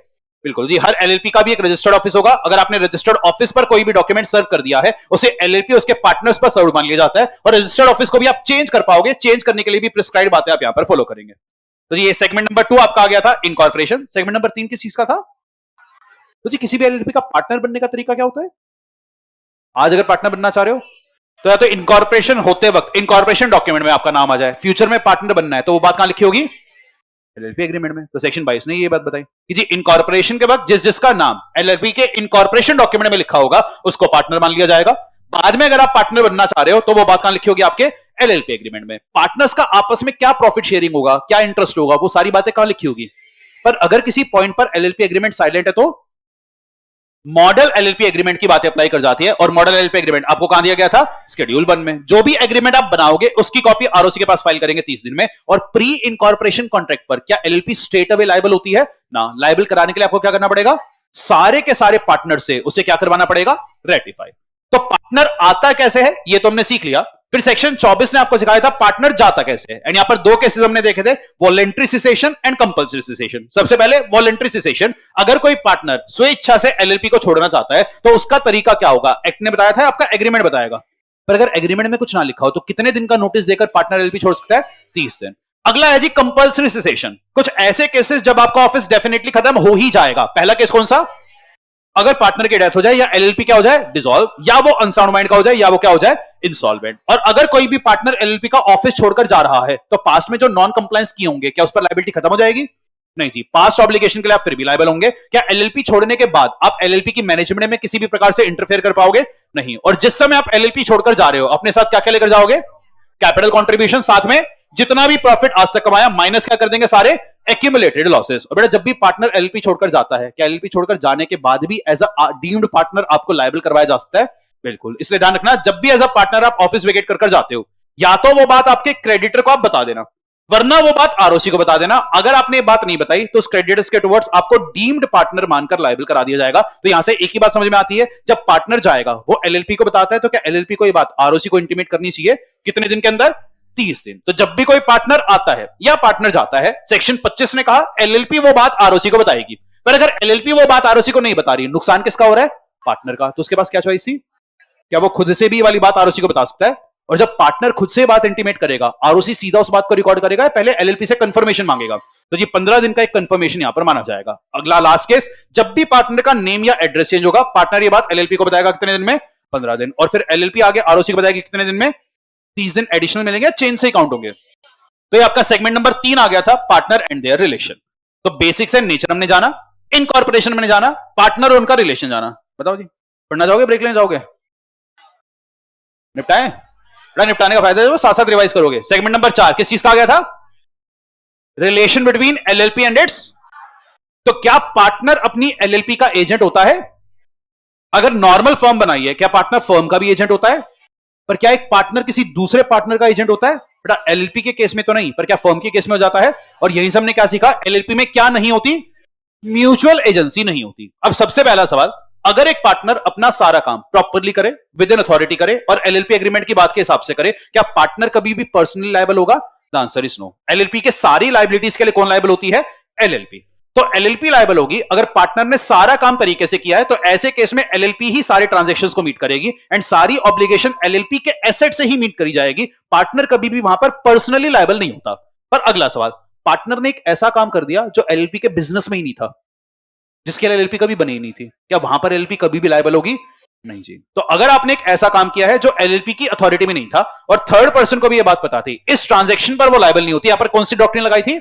बिल्कुल जी, हर एलएलपी का भी एक रजिस्टर्ड ऑफिस होगा। अगर आपने रजिस्टर्ड ऑफिस पर कोई भी डॉक्यूमेंट सर्व कर दिया है, उसे एलएलपी उसके पार्टनर्स पर सर्व मान लिया जाता है। और रजिस्टर्ड ऑफिस को भी आप चेंज कर पाओगे, चेंज करने के लिए भी प्रिस्क्राइब्ड बातें आप यहां पर फॉलो करेंगे। तो जी ये सेगमेंट नंबर 2 आपका आ गया था इनकॉर्पोरेशन। सेगमेंट नंबर 3 किस चीज का था, तो जी किसी भी एलएलपी का पार्टनर बनने का तरीका क्या होता है। आज अगर पार्टनर बनना चाह रहे हो तो या तो इनकॉर्पोरेशन होते वक्त इनकॉर्पोरेशन डॉक्यूमेंट में आपका नाम आ जाए, फ्यूचर में पार्टनर बनना है तो वो बात कहां लिखी होगी, एलएलपी एग्रीमेंट में। तो सेक्शन 22 ने ये बात बताई कि जी इनकॉर्पोरेशन के वक्त जिस जिसका नाम एलएलपी के इनकॉर्पोरेशन डॉक्यूमेंट में लिखा होगा उसको पार्टनर मान लिया जाएगा। बाद में अगर आप पार्टनर बनना चाह रहे हो तो वो बात कहां लिखी होगी, आपके एलएलपी एग्रीमेंट में। पार्टनर्स का आपस में क्या प्रॉफिट शेयरिंग होगा, क्या इंटरेस्ट होगा, वो सारी बातें कहां लिखी होगी। पर अगर किसी पॉइंट पर एलएलपी एग्रीमेंट साइलेंट है तो मॉडल एलएलपी एग्रीमेंट की बातें अप्लाई कर जाती है और मॉडल एलएलपी एग्रीमेंट आपको कहां दिया गया था? शेड्यूल 1 में। जो भी एग्रीमेंट आप बनाओगे उसकी कॉपी आरओसी के पास फाइल करेंगे 30 दिन में। और प्री इनकॉर्पोरेशन कॉन्ट्रैक्ट पर क्या एलएलपी स्ट्रेट अवे लायबल होती है? ना। लायबल कराने के लिए आपको क्या करना पड़ेगा? सारे के सारे पार्टनर से उसे क्या करवाना पड़ेगा? रेटिफाई। तो पार्टनर आता कैसे है ये तो हमने सीख लिया। फिर सेक्शन 24 ने आपको सिखाया था पार्टनर जाता कैसे है। एंड यहां पर दो केसेस हमने देखे थे, voluntary cessation and compulsory cessation. सबसे पहले वॉलंटरी सिसेशन, अगर कोई पार्टनर स्वेच्छा से एलएलपी को छोड़ना चाहता है तो उसका तरीका क्या होगा? एक्ट ने बताया था, आपका एग्रीमेंट बताएगा। पर अगर एग्रीमेंट में कुछ ना लिखा हो तो कितने दिन का नोटिस देकर पार्टनर एलएलपी छोड़ सकता है? 30 दिन। अगला है जी कंपल्सरी सिसेशन। कुछ ऐसे केसेस जब आपका ऑफिस डेफिनेटली खत्म हो ही जाएगा। पहला केस कौन सा? अगर पार्टनर की डेथ हो जाए या एलएलपी क्या हो जाए? डिसॉल्व, या वो अनसाउंड माइंड का हो जाए या वो क्या हो जाए? इंसॉल्वेंट। और अगर कोई भी पार्टनर एलएलपी का ऑफिस छोड़कर जा रहा है तो पास्ट में जो नॉन कंप्लायंस किए होंगे क्या उस पर लायबिलिटी खत्म हो जाएगी? नहीं जी, पास्ट ऑब्लिगेशन के लिए आप फिर भी लायबल होंगे। क्या एलएलपी छोड़ने के बाद आप एलएलपी की मैनेजमेंट में किसी भी प्रकार से इंटरफेयर कर पाओगे? नहीं। और जिस समय आप एलएलपी छोड़कर जा रहे हो अपने साथ क्या क्या लेकर जाओगे? कैपिटल कॉन्ट्रीब्यूशन, साथ में जितना भी प्रॉफिट आज तक कमाया माइनस क्या कर देंगे? सारे एक्यूमुलेटेड लॉसेस। और बेटा जब भी पार्टनर एलएलपी छोड़कर जाता है क्या एलएलपी छोड़कर जाने के बाद भी एज अ डीम्ड पार्टनर आपको लायबल करवाया जा सकता है? बिल्कुल। इसलिए ध्यान रखना, जब भी एज अ पार्टनर आप ऑफिस वेकेट कर जाते हो या तो वो बात आपके क्रेडिटर को आप बता देना, वरना वो बात आरओसी को बता देना। अगर आपने ये बात नहीं बताई तो उस क्रेडिटर्स के टुवर्ड्स आपको डीम्ड पार्टनर मानकर लायबल करा दिया जाएगा। तो यहां से एक ही बात समझ में आती है, जब पार्टनर जाएगा वो एलएलपी को बताता है तो क्या एलएलपी को ये बात आरओसी को इंटीमेट करनी चाहिए? कितने दिन के अंदर? 30 दिन। तो जब भी कोई पार्टनर आता है या पार्टनर जाता है, सेक्शन 25 ने कहा एलएलपी वो बात आरओसी को बताएगी। पर अगर एलएलपी वो बात आरओसी को नहीं बता रही, नुकसान किसका हो रहा है? पार्टनर का। तो उसके पास क्या चॉइस थी? क्या वो खुद से भी वाली बात आरओसी को बता सकता है? और जब पार्टनर खुद से बात इंटीमेट करेगा, आरओसी सीधा उस बात को रिकॉर्ड करेगा, पहले एलएलपी से कंफर्मेशन मांगेगा। तो जी 15 दिन का एक कंफर्मेशन यहां पर माना जाएगा। अगला लास्ट केस, जब भी पार्टनर का नेम या एड्रेस चेंज होगा, पार्टनर ये बात एलएलपी को बताएगा कितने दिन में? 15 दिन। और फिर एलएलपी आगे आरओसी को बताएगी कितने दिन में? 30 दिन एडिशनल मिलेंगे, चेंज से काउंट होंगे। तो ये आपका सेगमेंट नंबर 3 आ गया था, पार्टनर एंड देयर रिलेशन। तो बेसिक्स एंड नेचर हमने जाना, इनकॉर्पोरेशन हमने जाना, पार्टनर और उनका रिलेशन जाना। बताओ जी, पढ़ना जाओगे, ब्रेक लेने जाओगे? निपटाए? निपटाने का फायदा है साथ साथ रिवाइज करोगे। सेगमेंट नंबर 4 किस चीज का आ गया था? Relation between LLP and it's. तो क्या पार्टनर अपनी एलएलपी का एजेंट होता है? अगर नॉर्मल फर्म बनाई है क्या पार्टनर फर्म का भी एजेंट होता है? पर क्या एक पार्टनर किसी दूसरे पार्टनर का एजेंट होता है? बेटा एलएलपी के केस में तो नहीं, पर क्या फर्म के केस में हो जाता है? और यही से हमने क्या सीखा, एलएलपी में क्या नहीं होती? म्यूचुअल एजेंसी नहीं होती। अब सबसे पहला सवाल, अगर एक पार्टनर अपना सारा काम प्रॉपरली करे, विद इन अथॉरिटी करे और एलएलपी एग्रीमेंट की बात के हिसाब से करे, क्या पार्टनर कभी भी पर्सनली लायबल होगा? The answer is no. LLP के सारी लायबिलिटीज के लिए कौन लायबल होती है? एलएलपी। तो एलएलपी लायबल होगी अगर पार्टनर ने सारा काम तरीके से किया है। तो ऐसे केस में एलएलपी ही सारे ट्रांजैक्शंस को मीट करेगी एंड सारी ऑब्लिगेशन एलएलपी के एसेट से ही मीट करी जाएगी। पार्टनर कभी भी वहां पर पर्सनली लायबल नहीं होता। पर अगला सवाल, पार्टनर ने एक ऐसा काम कर दिया जो एलएलपी के बिजनेस में ही नहीं था, जिसके लिए एलएलपी कभी बनी ही नहीं थी, क्या वहां पर एलएलपी कभी भी लायबल होगी? नहीं जी। तो अगर आपने एक ऐसा काम किया है जो एलएलपी की अथॉरिटी में नहीं था और थर्ड पर्सन को भी यह बात पता थी, इस ट्रांजैक्शन पर वो लायबल नहीं होती। यहां पर कौन सी डॉक्ट्रिन लगाई थी?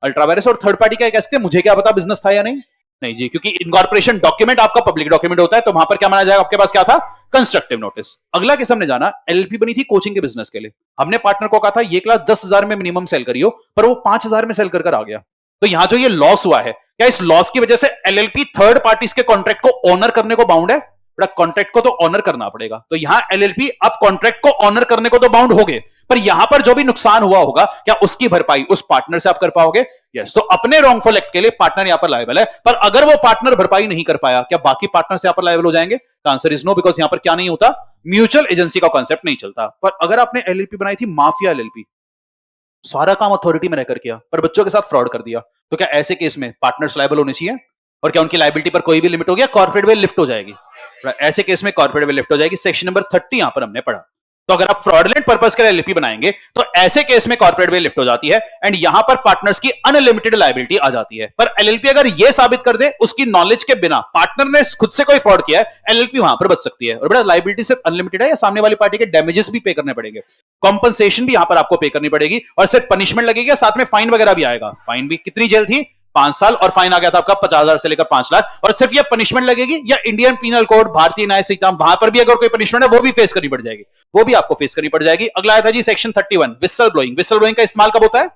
अल्ट्रावायरस। और थर्ड पार्टी क्या कह सकते हैं, मुझे क्या पता बिजनेस था या नहीं? नहीं जी, क्योंकि इनकॉर्पोरेशन डॉक्यूमेंट आपका पब्लिक डॉक्यूमेंट होता है, तो वहां पर क्या माना जाएगा? आपके पास क्या था? Constructive notice. अगला केस हमने जाना, एलएलपी बनी थी कोचिंग के बिजनेस के लिए। हमने पार्टनर को कहा था ये क्लास 10,000 में मिनिमम सेल करियो, पर वो 5,000 में सेल कर आ गया। तो यहां जो ये लॉस हुआ है, क्या इस लॉस की वजह से एलएलपी थर्ड पार्टीज के कॉन्ट्रैक्ट को ऑनर करने को बाउंड है? बड़ा कॉन्ट्रैक्ट को तो ऑनर करना पड़ेगा। तो यहां एलएलपी आप कॉन्ट्रैक्ट को ऑनर करने को तो बाउंड होगे, पर यहां पर जो भी नुकसान हुआ होगा क्या उसकी भरपाई उस पार्टनर से आप कर पाओगे? यस। तो अपने रॉन्गफुल एक्ट के लिए पार्टनर यहां पर लायबल है, पर अगर वो पार्टनर भरपाई नहीं कर पाया क्या बाकी पार्टनर से यहां पर लायबल हो जाएंगे? आंसर इज नो, बिकॉज यहां पर क्या नहीं होता? म्यूचुअल एजेंसी का कॉन्सेप्ट नहीं चलता। पर अगर आपने एलएलपी बनाई थी माफिया एलएलपी, सारा काम अथॉरिटी में रहकर किया पर बच्चों के साथ फ्रॉड कर दिया, तो क्या ऐसे केस में पार्टनर्स लायबल होने चाहिए? और क्या उनकी लायबिलिटी पर कोई भी लिमिट हो गया? कॉर्पोरेट वे लिफ्ट हो जाएगी। ऐसे केस में कॉर्पोरेट वे लिफ्ट हो जाएगी। सेक्शन नंबर 30 यहां पर हमने पढ़ा। तो अगर आप फ्रॉडलेंट पर्पस के लिए एलएलपी बनाएंगे तो ऐसे केस में कॉर्पोरेट वे लिफ्ट हो जाती है एंड यहां पर पार्टनर्स की अनलिमिटेड लायबिलिटी आ जाती है। पर एलएलपी अगर यह साबित कर दे उसकी नॉलेज के बिना पार्टनर ने खुद से कोई फ्रॉड किया है, एलएलपी वहां पर बच सकती है। और बड़ा लायबिलिटी सिर्फ अनलिमिटेड है या सामने वाली पार्टी के डैमेजेस भी पे करने पड़ेंगे? कॉम्पनसेशन भी यहां पर आपको पे करनी पड़ेगी और सिर्फ पनिशमेंट लगेगी, साथ में फाइन वगैरह भी आएगा। फाइन भी कितनी जेल थी? 5 साल, और फाइन आ गया था आपका 50,000 से लेकर 5 लाख। और सिर्फ ये पनिशमेंट लगेगी या इंडियन पीनल कोड, भारतीय न्याय संहिता, वहां पर भी अगर कोई पनिशमेंट है वो भी फेस करनी पड़ जाएगी, वो भी आपको फेस करनी पड़ जाएगी। अगला आया था जी section 31, whistle blowing. Whistle blowing का इस्तेमाल कब होता है?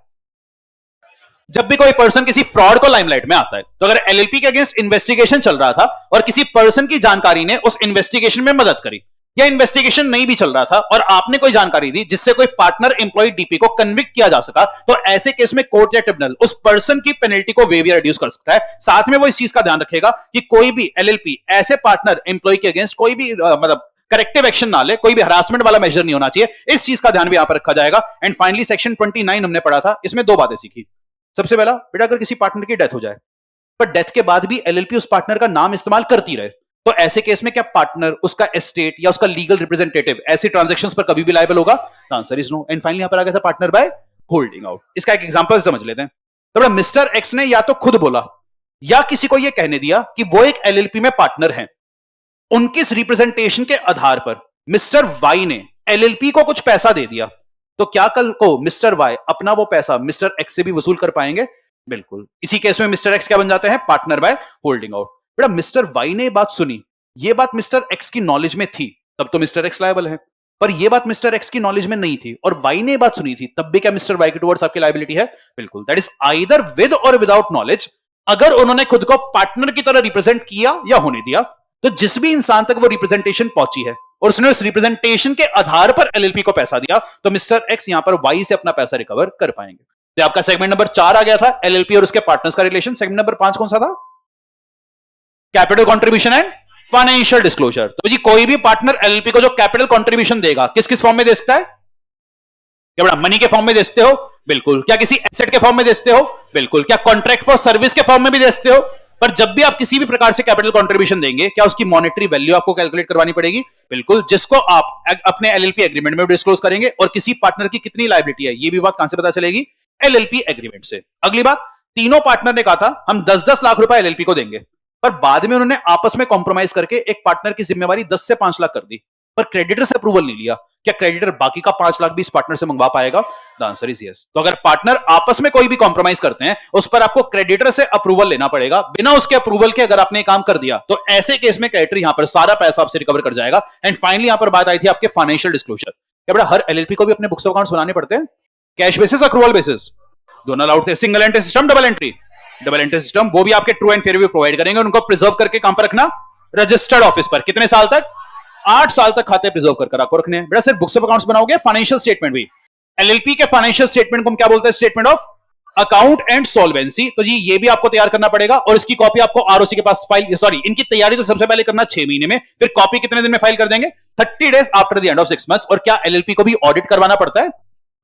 जब भी कोई पर्सन किसी फ्रॉड को लाइमलाइट में आता है, तो अगर एलएलपी के अगेंस्ट इन्वेस्टिगेशन चल रहा था और किसी पर्सन की जानकारी ने उस इन्वेस्टिगेशन में मदद करी, या इन्वेस्टिगेशन नहीं भी चल रहा था और आपने कोई जानकारी दी जिससे कोई पार्टनर एम्प्लॉय डीपी को कन्विक्ट किया जा सका, तो ऐसे केस में कोर्ट या ट्रिब्यूनल उस पर्सन की पेनल्टी को वेव या रिड्यूस कर सकता है। साथ में वो इस चीज का ध्यान रखेगा कि कोई भी एलएलपी ऐसे पार्टनर एम्प्लॉय के अगेंस्ट कोई भी मतलब करेक्टिव एक्शन ना ले, कोई भी हरासमेंट वाला मेजर नहीं होना चाहिए। इस चीज का ध्यान भी यहां पर रखा जाएगा। एंड फाइनली सेक्शन 29 हमने पढ़ा था, इसमें दो बातें सीखी। सबसे पहला, बेटा अगर किसी पार्टनर की डेथ हो जाए पर डेथ के बाद भी एलएलपी उस पार्टनर का नाम इस्तेमाल करती रहे, तो ऐसे केस में क्या पार्टनर, उसका एस्टेट या उसका लीगल रिप्रेजेंटेटिव ऐसी ट्रांजैक्शंस पर कभी भी लायबल होगा? The answer is no. And finally यहां पर आ गया था पार्टनर बाय होल्डिंग आउट। इसका एक एग्जांपल समझ लेते हैं। तो मिस्टर एक्स ने या तो खुद बोला या किसी को यह कहने दिया कि वो एक एलएलपी में पार्टनर हैं। उनकी इस रिप्रेजेंटेशन के आधार पर मिस्टर वाई ने एलएलपी को कुछ पैसा दे दिया, तो क्या कल को मिस्टर वाई अपना वो पैसा मिस्टर एक्स से भी वसूल कर पाएंगे? बिल्कुल। इसी केस में मिस्टर एक्स क्या बन जाते हैं? Partner by holding out. बेटा मिस्टर वाई ने बात सुनी, ये बात मिस्टर एक्स की नॉलेज में थी, तब तो मिस्टर एक्स लायबल है। पर ये बात मिस्टर एक्स की नॉलेज में नहीं थी और वाई ने बात सुनी थी, तब भी क्या मिस्टर वाई के टुवर्ड्स आपकी लायबिलिटी है? बिल्कुल। दैट इज आइदर विद और विदाउट नॉलेज। अगर उन्होंने खुद को पार्टनर की तरह रिप्रेजेंट किया या होने दिया, तो जिस भी इंसान तक वो रिप्रेजेंटेशन पहुंची है और उसने उस रिप्रेजेंटेशन के आधार पर एलएलपी को पैसा दिया, तो मिस्टर एक्स यहां पर वाई से अपना पैसा रिकवर कर पाएंगे। तो आपका सेगमेंट नंबर 4 आ गया था, एलएलपी और उसके पार्टनर्स का रिलेशन। सेगमेंट नंबर 5 कौन सा था? Capital contribution and financial disclosure. तो जी कोई भी पार्टनर एलएलपी को जो कैपिटल कंट्रीब्यूशन देगा, किस किस फॉर्म में दे सकता है? क्या बड़ा मनी के फॉर्म में दे सकते हो? बिल्कुल। क्या किसी एसेट के फॉर्म में दे सकते हो? बिल्कुल। क्या कॉन्ट्रैक्ट फॉर सर्विस के फॉर्म में भी दे सकते हो? पर जब भी आप किसी भी प्रकार से कैपिटल कंट्रीब्यूशन देंगे, क्या उसकी मॉनेटरी वैल्यू आपको कैलकुलेट करवानी पड़ेगी? बिल्कुल। जिसको आप अपने एलएलपी एग्रीमेंट में डिस्क्लोज करेंगे, और किसी पार्टनर की कितनी लायबिलिटी है, ये भी बात कहां से पता चलेगी? एलएलपी एग्रीमेंट से। अगली बात, तीनों पार्टनर ने कहा था हम 10-10 लाख रुपए एलएलपी को देंगे, पर बाद में उन्होंने आपस में कॉम्प्रोमाइज करके एक पार्टनर की जिम्मेवारी 10 से 5 लाख कर दी, पर क्रेडिटर से अप्रूवल नहीं लिया। क्या क्रेडिटर बाकी का 5 लाख भी इस पार्टनर से मंगवा पाएगा? The answer is yes. तो अगर पार्टनर आपस में कोई भी कॉम्प्रोमाइज करते हैं, उस पर आपको क्रेडिटर से अप्रूवल लेना पड़ेगा। बिना उसके अप्रूवल के अगर आपने काम कर दिया, तो ऐसे केस में क्रेडिटर यहां पर सारा पैसा आपसे रिकवर कर जाएगा। एंड फाइनली यहां पर बात आई थी आपके फाइनेंशियल डिस्क्लोजर। क्या बड़ा हर एलएलपी को भी अपने बुक्स ऑफ अकाउंट्स बनाने पड़ते हैं? कैश बेसिस, अक्रूवल बेसिस, दोनों अलाउड थे। Single entry system, double entry. Double entry system वो भी आपके true and fair view provide करेंगे। उनको प्रिजर्व करके काम पर रखना रजिस्टर्ड ऑफिस पर। कितने साल तक? 8 साल तक खाते प्रिजर्व कर आपको रखने हैं। बेटा सिर्फ बुक्स ऑफ अकाउंट्स बनाओगे, फाइनेंशियल स्टेटमेंट भी। एलएलपी के फाइनेंशियल स्टेटमेंट को हम क्या बोलते हैं? Statement of account and solvency. तो जी ये भी आपको तैयार करना पड़ेगा, और इसकी कॉपी आपको आरओसी के पास फाइल, सॉरी इनकी तैयारी तो सबसे पहले करना 6 महीने में, फिर कॉपी कितने दिन में फाइल कर देंगे? 30 days after the end of 6 months. और क्या एलएलपी को भी ऑडिट करवाना पड़ता है?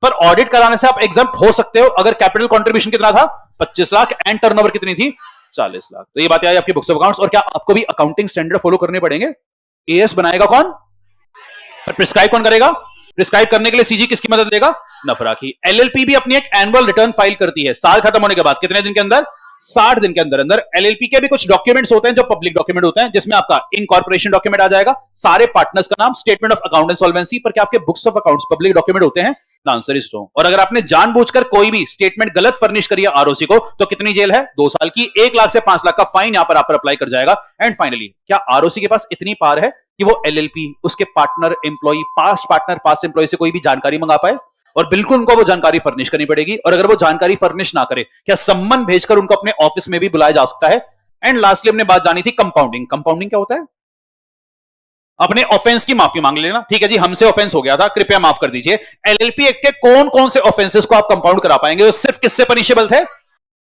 पर ऑडिट कराने से आप एग्जम्प्ट हो सकते हो अगर कैपिटल कंट्रीब्यूशन कितना था? 25 लाख एंड टर्नओवर कितनी थी? 40 लाख। तो ये बात आई आपकी बुक्स ऑफ अकाउंट्स। और क्या आपको भी अकाउंटिंग स्टैंडर्ड फॉलो करने पड़ेंगे? एएस बनाएगा कौन? पर प्रिस्क्राइब कौन करेगा? प्रिस्क्राइब करने के लिए सीजी किसकी मदद लेगा? नफरा की। एलएलपी भी अपनी एक एनुअल रिटर्न फाइल करती है साल खत्म होने के बाद। कितने दिन के अंदर? 60 दिन के अंदर अंदर। एलएलपी के भी कुछ डॉक्यूमेंट्स होते हैं जो पब्लिक डॉक्यूमेंट होते हैं, जिसमें आपका इनकॉर्पोरेशन डॉक्यूमेंट आ जाएगा, सारे पार्टनर्स का नाम, statement of account and solvency. पर क्या आपके books of accounts public document होते हैं? The answer is no. और अगर आपने जानबूझकर कोई भी स्टेटमेंट गलत फर्निश करी है आरओसी को, तो कितनी जेल है? 2 साल की। 1 लाख से 5 लाख का फाइन यहां पर आप पर अप्लाई कर जाएगा। एंड फाइनली, क्या आरओसी के पास इतनी पावर है कि वो एलएलपी, उसके पार्टनर एम्प्लॉय, पास्ट एम्प्लॉय से कोई भी जानकारी मंगा पाए? और बिल्कुल उनको वो जानकारी फर्निश करनी पड़ेगी। और अगर वो जानकारी फर्निश ना करे, क्या सम्मन भेजकर उनको अपने ऑफिस में भी बुलाया जा सकता है? एंड लास्टली हमने बात जानी थी कंपाउंडिंग। कंपाउंडिंग क्या होता है? अपने ऑफेंस की माफी मांग लेना। ठीक है जी, हमसे ऑफेंस हो गया था, कृपया माफ कर दीजिए। एलएलपी एक्ट के कौन कौन से ऑफेंसेस को आप कंपाउंड करा पाएंगे? वो सिर्फ किससे पनिशेबल थे?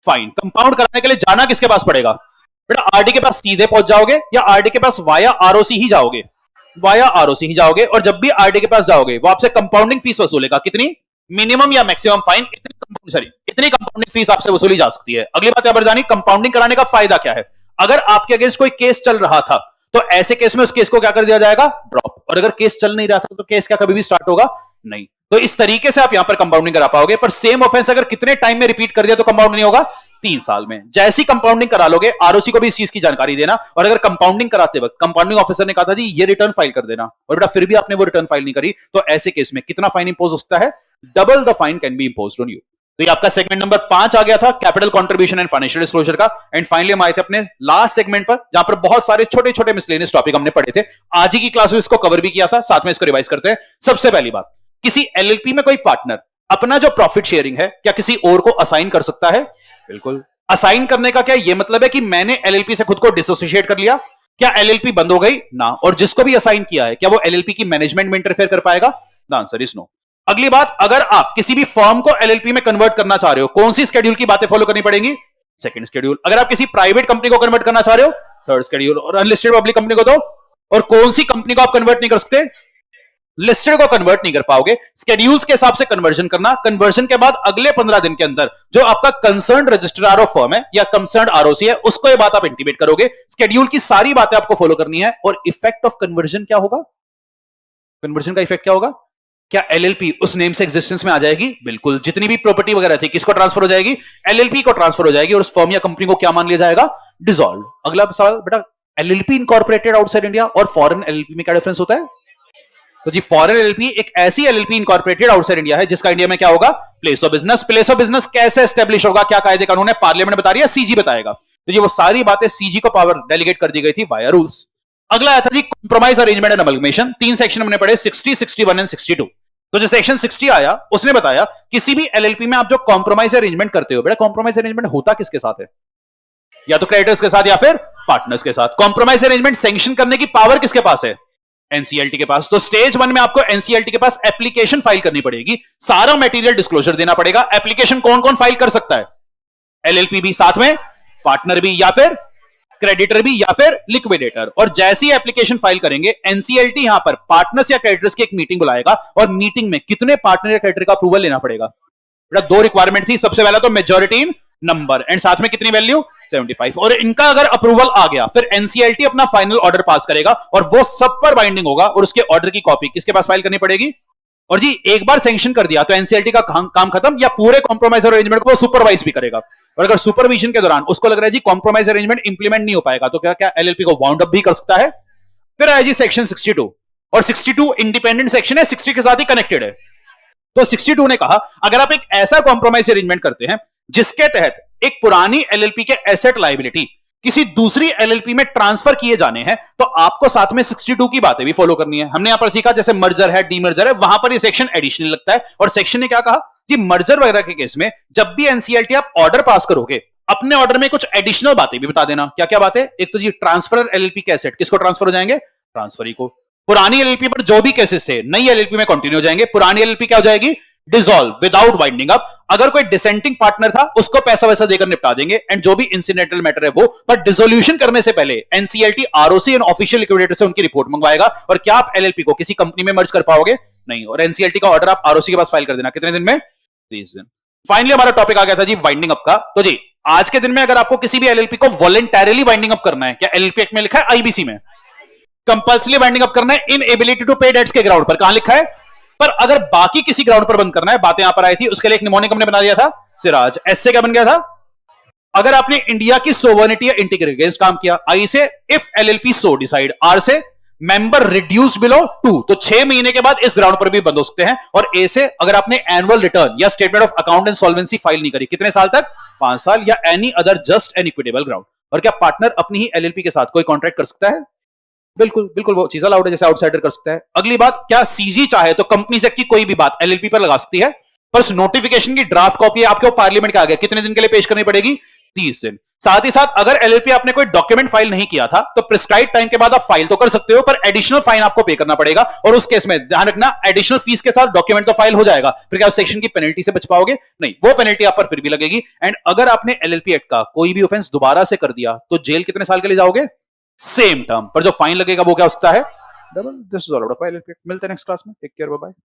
फाइन। कंपाउंड कराने के लिए जाना किसके पास पड़ेगा? बेटा आरडी के पास सीधे पहुंच जाओगे, या आरडी के पास वाया आरओसी ही जाओगे? वाया आरओसी ही जाओगे। और जब भी आरडी के पास जाओगे, वो आपसे कंपाउंडिंग फीस वसूलेगा। कितनी? मिनिमम या मैक्सिमम फाइन इतनी कंपाउंडिंग फीस आपसे वसूली जा सकती है। अगली बात यहां पर जानी, कंपाउंडिंग कराने का फायदा क्या है? अगर आपके अगेंस्ट कोई केस चल रहा था, तो ऐसे केस में उस केस को क्या कर दिया जाएगा? ड्रॉप। और अगर केस चल नहीं रहा था, तो केस क्या कभी भी स्टार्ट होगा? नहीं। तो इस तरीके से आप यहां पर कंपाउंडिंग करा पाओगे। पर सेम ऑफेंस अगर कितने टाइम में रिपीट कर दिया तो कंपाउंड नहीं होगा? 3 साल में। जैसी कंपाउंडिंग करा लोगे, आरओसी को भी इस चीज की जानकारी देना। और अगर कंपाउंडिंग कराते वक्त कंपाउंडिंग ऑफिसर ने कहा था जी ये रिटर्न फाइल कर देना, और बेटा फिर भी आपने वो रिटर्न फाइल नहीं करी, तो ऐसे केस में कितना फाइन इंपोज हो सकता है? Double the fine can be imposed on you. तो ये आपका सेगमेंट नंबर 5 आ गया था, capital contribution and financial disclosure का। एंड फाइनली हम आए थे अपने लास्ट सेगमेंट पर, जहां पर बहुत सारे छोटे छोटे मिसलेनियस टॉपिक हमने पढ़े थे। आज ही की क्लास में इसको कवर भी किया था, साथ में इसको रिवाइज करते हैं। सबसे पहली बात, किसी एलएलपी में कोई पार्टनर अपना जो प्रॉफिट शेयरिंग है, क्या किसी और को असाइन कर सकता है? बिल्कुल। असाइन करने का क्या ये मतलब है कि मैंने एलएलपी से खुद को डिसोसिएट कर लिया, क्या एलएलपी बंद हो गई ना, और जिसको भी असाइन किया है क्या वो एलएलपी की मैनेजमेंट में इंटरफेयर कर पाएगा? The answer is no. अगली बात, अगर आप किसी भी फर्म को एलएलपी में कन्वर्ट करना चाह रहे हो, कौन सी शेड्यूल की बातें फॉलो करनी पड़ेगी? Second schedule. अगर आप किसी प्राइवेट कंपनी को कन्वर्ट करना चाह रहे हो, थर्ड शेड्यूल। और अनलिस्टेड पब्लिक कंपनी को तो, और कौन सी कंपनी को आप कन्वर्ट नहीं कर सकते? लिस्टेड को कन्वर्ट नहीं कर पाओगे। स्केड्यूल्स के हिसाब से कन्वर्जन करना, कन्वर्जन के बाद अगले 15 दिन के अंदर जो आपका कंसर्न रजिस्ट्रार ऑफ फर्म है या कंसर्न आरओसी है, उसको ये बात आप इंटीमेट करोगे। स्केड्यूल की सारी बातें आपको फॉलो करनी है। और इफेक्ट ऑफ कन्वर्जन क्या होगा? कन्वर्जन का इफेक्ट क्या होगा? क्या एलएलपी उस नेम से एग्जिस्टेंस में आ जाएगी? बिल्कुल। जितनी भी प्रॉपर्टी वगैरह थी किसको ट्रांसफर हो जाएगी? एलएलपी को ट्रांसफर हो जाएगी। और उस फर्म या कंपनी को क्या मान लिया जाएगा? डिसॉल्व। अगला सवाल बेटा, एलएलपी इनकॉर्पोरेटेड आउटसाइड इंडिया और फॉरेन एलएलपी में क्या डिफरेंस होता है? तो जी, फॉरेन एलएलपी एक ऐसी एलएलपी इनकॉर्पोरेटेड आउटसाइड इंडिया है जिसका इंडिया में क्या होगा? Place of business. Place of business कैसे एस्टेब्लिश होगा, क्या कायदे कानून है, पार्लियामेंट बता रही है, सीजी बताएगा। तो ये वो सारी बातें सीजी को पावर डेलीगेट कर दी गई थी वाया रूल्स। अगला आया था जी compromise arrangement and amalgamation. 3 section हमने पढ़े, 60, 61 एंड 62। तो जो सेक्शन 60 आया उसने बताया किसी भी एलएलपी में आप जो कॉम्प्रोमाइज अरेंजमेंट करते हो, बेटा कॉम्प्रोमाइज अरेंजमेंट होता किसके साथ है? या तो क्रेडिटर्स के साथ या फिर पार्टनर्स के साथ। कॉम्प्रोमाइज अरेंजमेंट सैंक्शन करने की पावर किसके पास है? एनसीएलटी के पास। तो स्टेज 1 में आपको एनसीएलटी के पास एप्लीकेशन फाइल करनी पड़ेगी, सारा मटेरियल डिस्क्लोजर देना पड़ेगा। एप्लीकेशन कौन कौन फाइल कर सकता है? एलएलपी भी, साथ में पार्टनर भी, या फिर क्रेडिटर भी, या फिर लिक्विडेटर। और जैसी एप्लीकेशन फाइल करेंगे, एनसीएलटी यहां पर पार्टनर्स या क्रेडिटर्स की एक मीटिंग बुलाएगा और मीटिंग में कितने पार्टनर या क्रेडिटर का अप्रूवल लेना पड़ेगा? 2 रिक्वायरमेंट थी। सबसे पहला तो मेजॉरिटी इन नंबर एंड साथ में कितनी वैल्यू? 75। और इनका अगर अप्रूवल आ गया फिर एनसीएलटी अपना फाइनल ऑर्डर पास करेगा और वो सब पर बाइंडिंग होगा। और उसके ऑर्डर की कॉपी किसके पास फाइल करनी पड़ेगी? और जी एक बार सैंक्शन कर दिया तो एनसीएलटी का काम खत्म, या पूरे कॉम्प्रोमाइज अरेंजमेंट को सुपरवाइज भी करेगा। और अगर सुपरविजन के दौरान उसको लग रहा है जी कॉम्प्रोमाइज अरेंजमेंट इंप्लीमेंट नहीं हो पाएगा, तो क्या क्या एलएलपी को वाउंड अप भी कर सकता है। फिर आया जी सेक्शन 62। और 62 इंडिपेंडेंट सेक्शन है, 60 के साथ ही कनेक्टेड है। तो 62 ने कहा अगर आप एक ऐसा कॉम्प्रोमाइज अरेंजमेंट करते हैं जिसके तहत एक पुरानी एलएलपी के एसेट लायबिलिटी किसी दूसरी एलएलपी में ट्रांसफर किए जाने हैं, तो आपको साथ में 62 की बातें भी फॉलो करनी है। हमने यहां पर सीखा जैसे मर्जर है, डीमर्जर है, वहां पर ये सेक्शन एडिशनल लगता है। और सेक्शन ने क्या कहा कि मर्जर वगैरह के केस में जब भी एनसीएलटी आप ऑर्डर पास करोगे, अपने ऑर्डर में कुछ एडिशनल बातें भी बता देना। क्या क्या बातें? एक तो जी ट्रांसफर एलएलपी के एसेट किसको ट्रांसफर हो जाएंगे? ट्रांसफरी को। पुरानी एलएलपी पर जो भी केसेस थे नई एलएलपी में कंटिन्यू हो जाएंगे। पुरानी एलएलपी क्या हो जाएगी? Dissolve without winding up. अगर कोई डिसेंटिंग पार्टनर था उसको पैसा वैसा देकर निपटा देंगे, एंड जो भी इंसिडेंटल मैटर है वो। पर डिसोल्यूशन करने से पहले NCLT ROC and official liquidator से उनकी रिपोर्ट मंगवाएगा। और क्या आप एलएलपी को किसी कंपनी में मर्ज कर पाओगे? नहीं। और एनसीएलटी का ऑर्डर आप आरओसी के पास फाइल कर देना। कितने दिन में? 30 दिन। फाइनली हमारा टॉपिक आ गया था जी वाइंडिंग अप का। तो जी आज के दिन में अगर आपको किसी भी एलएलपी को वॉलंटरली वाइंडिंग अप करना है, क्या एलएलपी एक्ट में लिखा है? आईबीसी में कंपल्सरी वाइंडिंग अप करना है इन एबिलिटी टू पे डेट्स के ग्राउंड पर। कहां लिखा है? पर अगर बाकी किसी ग्राउंड पर बंद करना है, बातें यहां पर आई थी, उसके लिए एक निमोनिक हमने बना दिया था, सिराज। ऐसे क्या बन गया था? अगर आपने इंडिया की सोवर्निटी या इंटीग्रिटी अगेंस्ट काम किया। आई से if LLP so decide. Or से मेंबर रिड्यूस्ड बिलो 2, तो 6 महीने के बाद इस ग्राउंड पर भी बंद हो सकते हैं। और ए से अगर आपने एनुअल रिटर्न या statement of account and solvency file नहीं करी, कितने साल तक? 5 साल। या any other just and equitable ground. और क्या पार्टनर अपनी ही एलएलपी के साथ कोई कॉन्ट्रैक्ट कर सकता है? बिल्कुल बिल्कुल, वो चीज अलाउड है जैसे आउटसाइडर कर सकता है। अगली बात, क्या सीजी चाहे तो कंपनी से की कोई भी बात एलएलपी पर लगा सकती है? पर उस नोटिफिकेशन की ड्राफ्ट कॉपी आपके पार्लियामेंट के आगे कितने दिन के लिए पेश करनी पड़ेगी? 30 दिन। साथ ही साथ अगर एलएलपी आपने कोई डॉक्यूमेंट फाइल नहीं किया था तो प्रिस्क्राइब टाइम के बाद आप फाइल तो कर सकते हो, पर एडिशनल फाइन आपको पे करना पड़ेगा। और उस केस में ध्यान रखना एडिशनल फीस के साथ डॉक्यूमेंट तो फाइल हो जाएगा, फिर क्या उस सेक्शन की पेनल्टी से बच पाओगे? नहीं, वो पेनल्टी आप पर फिर भी लगेगी। एंड अगर आपने एलएलपी एक्ट का कोई भी ऑफेंस दोबारा से कर दिया तो जेल कितने साल के लिए जाओगे? Same term. पर जो फाइन लगेगा वो क्या हो सकता है? Double. This is all about LLP. मिलते हैं नेक्स्ट क्लास में। Take care, bye bye.